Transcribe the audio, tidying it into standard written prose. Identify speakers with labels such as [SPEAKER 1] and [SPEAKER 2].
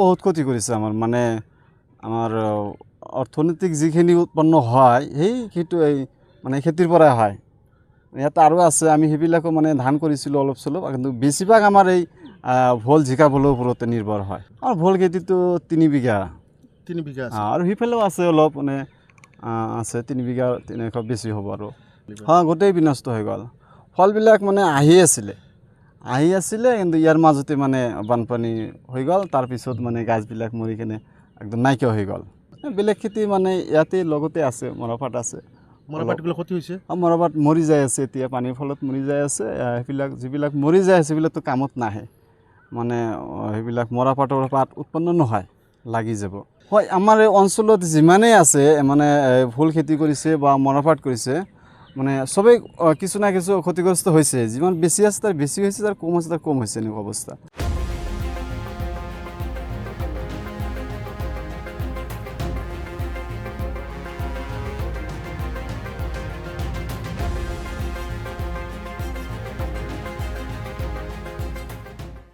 [SPEAKER 1] বহুত ক্ষতি কৰিছে মানে আমাৰ অৰ্থনৈতিক যিখিনি উৎপন্ন হয় সেইটো এই মানে খেতিৰ পৰাই হয়। ইয়াত আৰু আছে আমি সেইবিলাকো মানে ধান কৰিছিলোঁ অলপ চলপ, কিন্তু বেছিভাগ আমাৰ এই ভোল জিকা ভোলৰ ওপৰতে নিৰ্ভৰ হয়। আৰু ভোল খেতিটো 3 বিঘা
[SPEAKER 2] আছে
[SPEAKER 1] আৰু সেইফালেও আছে অলপ মানে আছে 3 বিঘা 300 বেছি হ'ব আৰু গোটেই বিনষ্ট হৈ গ'ল। ফলবিলাক মানে আহি আছিলে কিন্তু ইয়াৰ মাজতে মানে বানপানী হৈ গ'ল, তাৰপিছত মানে গাছবিলাক মৰি কিনে একদম নাইকিয়া হৈ গ'ল। বেলেগ খেতি মানে ইয়াতে লগতে আছে, মৰাপাট আছে,
[SPEAKER 2] মৰাপাটবিলাক ক্ষতি হৈছে।
[SPEAKER 1] মৰাপাট মৰি যায় আছে, এতিয়া পানীৰ ফলত মৰি যায় আছে। সেইবিলাক যিবিলাক মৰি যায় আছে সেইবিলাকতো কামত নাহে, মানে সেইবিলাক মৰাপাটৰ পাত উৎপন্ন নহয়, লাগি যাব। হয়, আমাৰ এই অঞ্চলত যিমানেই আছে মানে ভোল খেতি কৰিছে বা মৰাপাট কৰিছে, মানে চবেই কিছু না কিছু ক্ষতিগ্ৰস্ত হৈছে। যিমান বেছি আছে তাৰ বেছি হৈছে, তাৰ কম আছে তাৰ কম হৈছে, এনেকুৱা অৱস্থা।